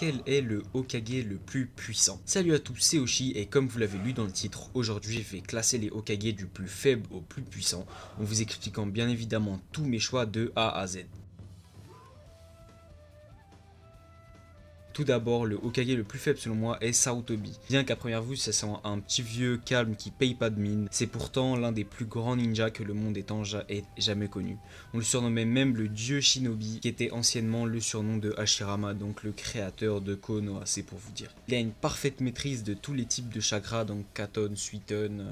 lequel est le Hokage le plus puissant? Salut à tous, c'est Oshi et comme vous l'avez lu dans le titre, aujourd'hui je vais classer les Hokage du plus faible au plus puissant en vous expliquant bien évidemment tous mes choix de A à Z. Tout d'abord, le Hokage le plus faible selon moi est Sarutobi. Bien qu'à première vue, ça sent un petit vieux calme qui paye pas de mine, c'est pourtant l'un des plus grands ninjas que le monde ait jamais connu. On le surnommait même le dieu Shinobi, qui était anciennement le surnom de Hashirama, donc le créateur de Konoha, c'est pour vous dire. Il a une parfaite maîtrise de tous les types de chakras, donc Katon, Suiton,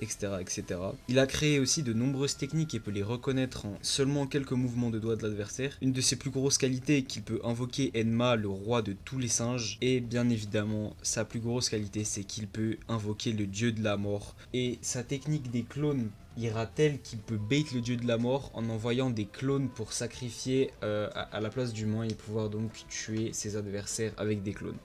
etc., etc. Il a créé aussi de nombreuses techniques et peut les reconnaître en seulement quelques mouvements de doigts de l'adversaire. Une de ses plus grosses qualités est qu'il peut invoquer Enma, le roi de tous les singes, et bien évidemment sa plus grosse qualité c'est qu'il peut invoquer le dieu de la mort. Et sa technique des clones ira telle qu'il peut bait le dieu de la mort en envoyant des clones pour sacrifier à la place d'humains et pouvoir donc tuer ses adversaires avec des clones.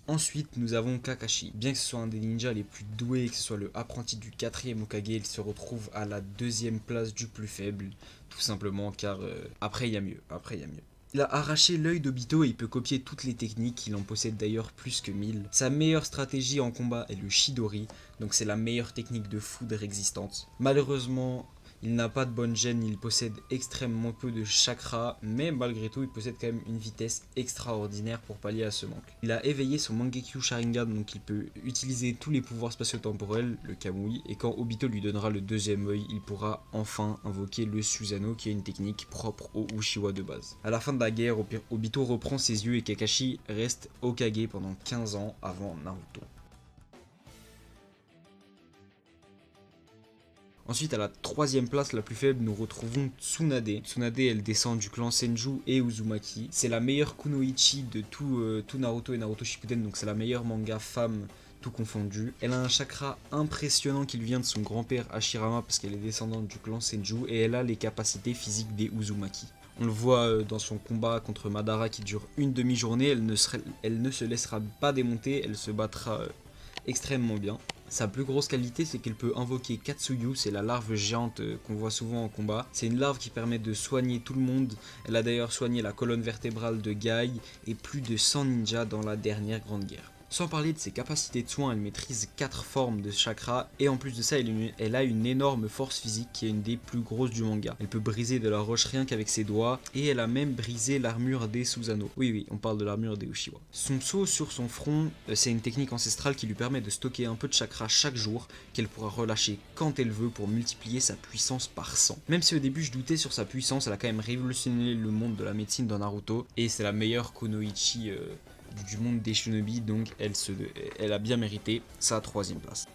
Ensuite, nous avons Kakashi. Bien que ce soit un des ninjas les plus doués et que ce soit le apprenti du 4ème Hokage, il se retrouve à la 2ème place du plus faible, tout simplement car après il y a mieux, Il a arraché l'œil d'Obito et il peut copier toutes les techniques, il en possède d'ailleurs plus que 1000. Sa meilleure stratégie en combat est le Chidori, donc c'est la meilleure technique de foudre existante. Malheureusement, il n'a pas de bonne gêne, il possède extrêmement peu de chakra, mais malgré tout, il possède quand même une vitesse extraordinaire pour pallier à ce manque. Il a éveillé son Mangekyo Sharingan, donc il peut utiliser tous les pouvoirs spatio-temporels, le Kamui, et quand Obito lui donnera le 2ème œil, il pourra enfin invoquer le Susanoo, qui est une technique propre au Uchiwa de base. À la fin de la guerre, Obito reprend ses yeux et Kakashi reste Hokage pendant 15 ans avant Naruto. Ensuite, à la 3ème place la plus faible, nous retrouvons Tsunade. Tsunade, elle descend du clan Senju et Uzumaki. C'est la meilleure kunoichi de tout Naruto et Naruto Shippuden, donc c'est la meilleure manga femme tout confondu. Elle a un chakra impressionnant qui lui vient de son grand-père Hashirama parce qu'elle est descendante du clan Senju et elle a les capacités physiques des Uzumaki. On le voit dans son combat contre Madara qui dure une demi-journée, elle ne se laissera pas démonter, elle se battra extrêmement bien. Sa plus grosse qualité c'est qu'elle peut invoquer Katsuyu, c'est la larve géante qu'on voit souvent en combat. C'est une larve qui permet de soigner tout le monde. Elle a d'ailleurs soigné la colonne vertébrale de Guy et plus de 100 ninjas dans la dernière grande guerre. Sans parler de ses capacités de soin, elle maîtrise 4 formes de chakra et en plus de ça elle a une énorme force physique qui est une des plus grosses du manga. Elle peut briser de la roche rien qu'avec ses doigts et elle a même brisé l'armure des Susanoo. Oui, on parle de l'armure des Uchiwa. Son sceau sur son front, c'est une technique ancestrale qui lui permet de stocker un peu de chakra chaque jour qu'elle pourra relâcher quand elle veut pour multiplier sa puissance par 100. Même si au début je doutais sur sa puissance, elle a quand même révolutionné le monde de la médecine dans Naruto et c'est la meilleure kunoichi du monde des shinobi, donc elle a bien mérité sa 3ème place.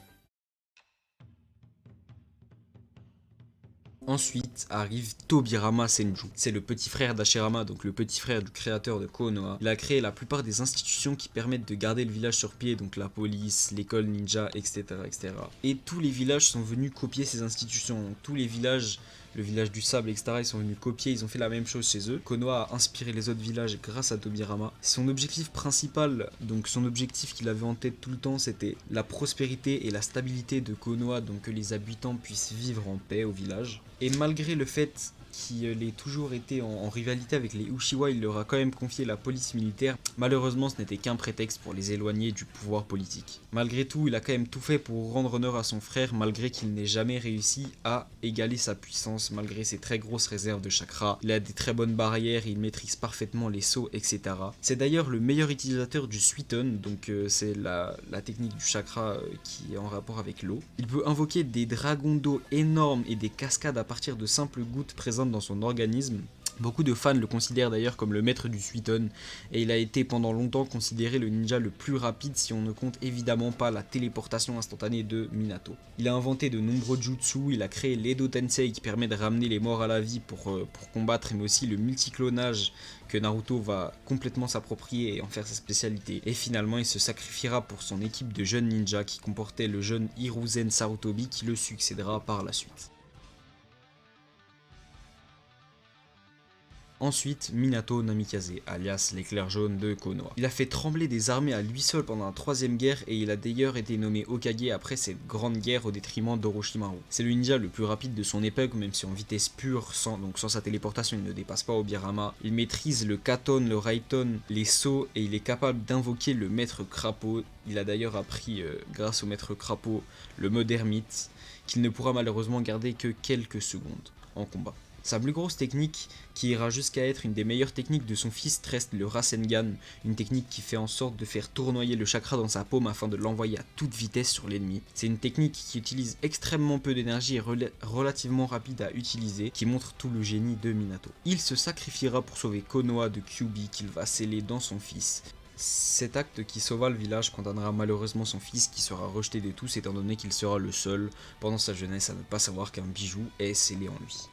Ensuite arrive Tobirama Senju. C'est le petit frère d'Hashirama, donc le petit frère du créateur de Konoha. Il a créé la plupart des institutions qui permettent de garder le village sur pied, donc la police, l'école ninja, etc., etc. Et tous les villages sont venus copier ces institutions. Donc, tous les villages, le village du sable, etc., ils sont venus copier, ils ont fait la même chose chez eux. Konoha a inspiré les autres villages grâce à Tobirama. Son objectif principal, donc son objectif qu'il avait en tête tout le temps, c'était la prospérité et la stabilité de Konoha, donc que les habitants puissent vivre en paix au village. Et malgré le fait qu'il ait toujours été en rivalité avec les Uchiwa, il leur a quand même confié la police militaire. Malheureusement, ce n'était qu'un prétexte pour les éloigner du pouvoir politique. Malgré tout, il a quand même tout fait pour rendre honneur à son frère, malgré qu'il n'ait jamais réussi à égaler sa puissance, malgré ses très grosses réserves de chakra. Il a des très bonnes barrières, il maîtrise parfaitement les sauts, etc. C'est d'ailleurs le meilleur utilisateur du Suiton, donc c'est la technique du chakra qui est en rapport avec l'eau. Il peut invoquer des dragons d'eau énormes et des cascades à partir de simples gouttes présentes dans son organisme. Beaucoup de fans le considèrent d'ailleurs comme le maître du Suiton et il a été pendant longtemps considéré le ninja le plus rapide si on ne compte évidemment pas la téléportation instantanée de Minato. Il a inventé de nombreux jutsu, il a créé l'Edo Tensei qui permet de ramener les morts à la vie pour combattre, mais aussi le multiclonage que Naruto va complètement s'approprier et en faire sa spécialité. Et finalement il se sacrifiera pour son équipe de jeunes ninjas qui comportait le jeune Hiruzen Sarutobi qui le succédera par la suite. Ensuite, Minato Namikaze, alias l'éclair jaune de Konoha. Il a fait trembler des armées à lui seul pendant la troisième guerre et il a d'ailleurs été nommé Hokage après cette grande guerre au détriment d'Orochimaru. C'est le ninja le plus rapide de son époque, même si en vitesse pure, sans sa téléportation, il ne dépasse pas Obirama. Il maîtrise le Katon, le Raiton, les sauts et il est capable d'invoquer le maître crapaud. Il a d'ailleurs appris, grâce au maître crapaud, le mode ermite, qu'il ne pourra malheureusement garder que quelques secondes en combat. Sa plus grosse technique, qui ira jusqu'à être une des meilleures techniques de son fils, reste le Rasengan, une technique qui fait en sorte de faire tournoyer le chakra dans sa paume afin de l'envoyer à toute vitesse sur l'ennemi. C'est une technique qui utilise extrêmement peu d'énergie et relativement rapide à utiliser, qui montre tout le génie de Minato. Il se sacrifiera pour sauver Konoha de Kyuubi qu'il va sceller dans son fils. Cet acte qui sauva le village condamnera malheureusement son fils qui sera rejeté de tous étant donné qu'il sera le seul pendant sa jeunesse à ne pas savoir qu'un bijou est scellé en lui.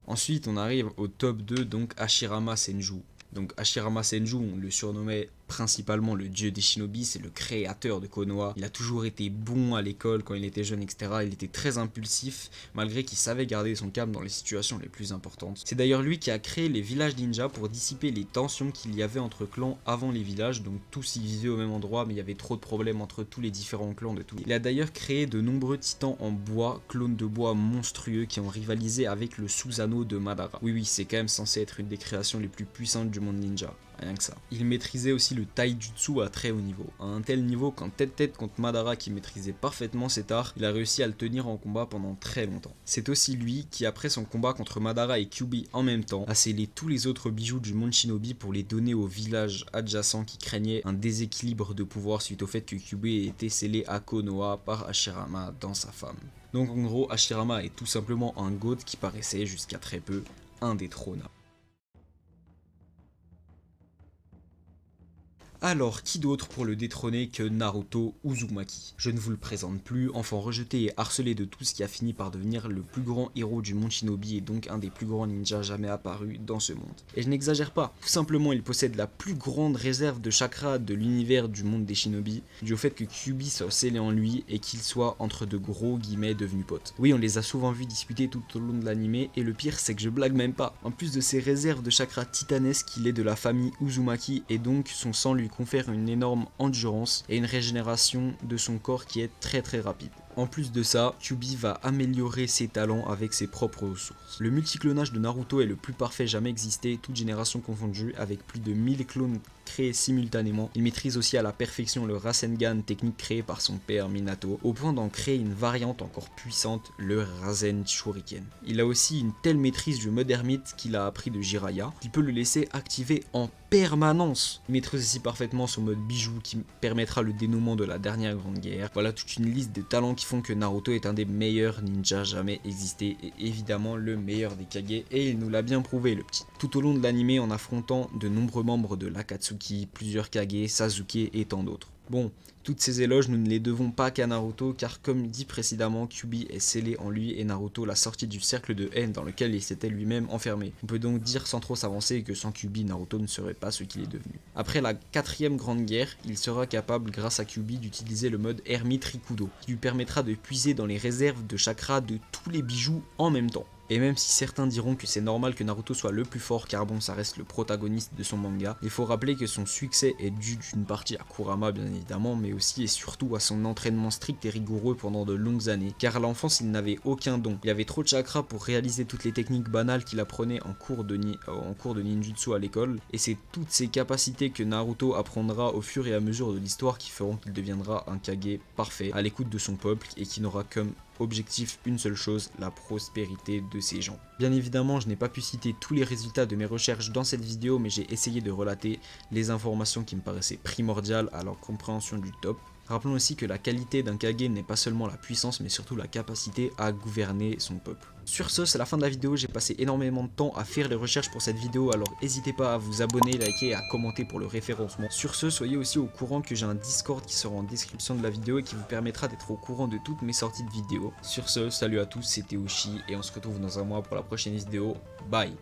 Ensuite, on arrive au top 2, donc Hashirama Senju. Donc Hashirama Senju, on le surnommait principalement le dieu des shinobi, c'est le créateur de Konoha. Il a toujours été bon à l'école quand il était jeune, etc. Il était très impulsif, malgré qu'il savait garder son calme dans les situations les plus importantes. C'est d'ailleurs lui qui a créé les villages ninja pour dissiper les tensions qu'il y avait entre clans avant les villages, donc tous y vivaient au même endroit, mais il y avait trop de problèmes entre tous les différents clans de tout. Il a d'ailleurs créé de nombreux titans en bois, clones de bois monstrueux qui ont rivalisé avec le Susanoo de Madara. Oui, c'est quand même censé être une des créations les plus puissantes du monde ninja. Rien que ça. Il maîtrisait aussi le taijutsu à très haut niveau. À un tel niveau qu'en tête-tête contre Madara qui maîtrisait parfaitement cet art, il a réussi à le tenir en combat pendant très longtemps. C'est aussi lui qui, après son combat contre Madara et Kyuubi en même temps, a scellé tous les autres bijoux du monde shinobi pour les donner aux villages adjacents qui craignaient un déséquilibre de pouvoir suite au fait que Kyuubi ait été scellé à Konoha par Hashirama dans sa femme. Donc en gros, Hashirama est tout simplement un GOAT qui paraissait jusqu'à très peu indétrônable. Alors, qui d'autre pour le détrôner que Naruto Uzumaki? Je ne vous le présente plus, enfant rejeté et harcelé de tout ce qui a fini par devenir le plus grand héros du monde shinobi et donc un des plus grands ninjas jamais apparus dans ce monde. Et je n'exagère pas, tout simplement il possède la plus grande réserve de chakra de l'univers du monde des shinobi, dû au fait que Kyuubi soit scellé en lui et qu'il soit entre de gros guillemets devenu pote. Oui, on les a souvent vus discuter tout au long de l'animé et le pire c'est que je blague même pas. En plus de ses réserves de chakra titanesques, il est de la famille Uzumaki et donc son sang lui confère une énorme endurance et une régénération de son corps qui est très rapide. En plus de ça, Kyuubi va améliorer ses talents avec ses propres ressources. Le multiclonage de Naruto est le plus parfait jamais existé, toute génération confondue, avec plus de 1000 clones créés simultanément. Il maîtrise aussi à la perfection le Rasengan, technique créée par son père Minato, au point d'en créer une variante encore puissante, le Rasen Shuriken. Il a aussi une telle maîtrise du mode ermite qu'il a appris de Jiraiya, qu'il peut le laisser activer en permanence. Il maîtrise aussi parfaitement son mode bijou qui permettra le dénouement de la dernière grande guerre. Voilà toute une liste de talents qui font que Naruto est un des meilleurs ninjas jamais existés et évidemment le meilleur des Kage et il nous l'a bien prouvé le petit. Tout au long de l'anime en affrontant de nombreux membres de l'Akatsuki, plusieurs Kage, Sasuke et tant d'autres. Bon, toutes ces éloges nous ne les devons pas qu'à Naruto car comme dit précédemment, Kyuubi est scellé en lui et Naruto l'a sorti du cercle de haine dans lequel il s'était lui-même enfermé. On peut donc dire sans trop s'avancer que sans Kyuubi, Naruto ne serait pas ce qu'il est devenu. Après la 4ème grande guerre, il sera capable grâce à Kyuubi d'utiliser le mode Ermite Rikudo qui lui permettra de puiser dans les réserves de chakra de tous les bijoux en même temps. Et même si certains diront que c'est normal que Naruto soit le plus fort car bon ça reste le protagoniste de son manga, il faut rappeler que son succès est dû d'une partie à Kurama bien évidemment mais aussi et surtout à son entraînement strict et rigoureux pendant de longues années car à l'enfance il n'avait aucun don, il avait trop de chakra pour réaliser toutes les techniques banales qu'il apprenait en cours de ninjutsu à l'école et c'est toutes ces capacités que Naruto apprendra au fur et à mesure de l'histoire qui feront qu'il deviendra un Kage parfait à l'écoute de son peuple et qui n'aura comme objectif une seule chose, la prospérité de ces gens. Bien évidemment, je n'ai pas pu citer tous les résultats de mes recherches dans cette vidéo, mais j'ai essayé de relater les informations qui me paraissaient primordiales à leur compréhension du top. Rappelons aussi que la qualité d'un Kage n'est pas seulement la puissance, mais surtout la capacité à gouverner son peuple. Sur ce, c'est la fin de la vidéo, j'ai passé énormément de temps à faire les recherches pour cette vidéo, alors n'hésitez pas à vous abonner, liker et à commenter pour le référencement. Sur ce, soyez aussi au courant que j'ai un Discord qui sera en description de la vidéo et qui vous permettra d'être au courant de toutes mes sorties de vidéos. Sur ce, salut à tous, c'était Oshi et on se retrouve dans un mois pour la prochaine vidéo. Bye!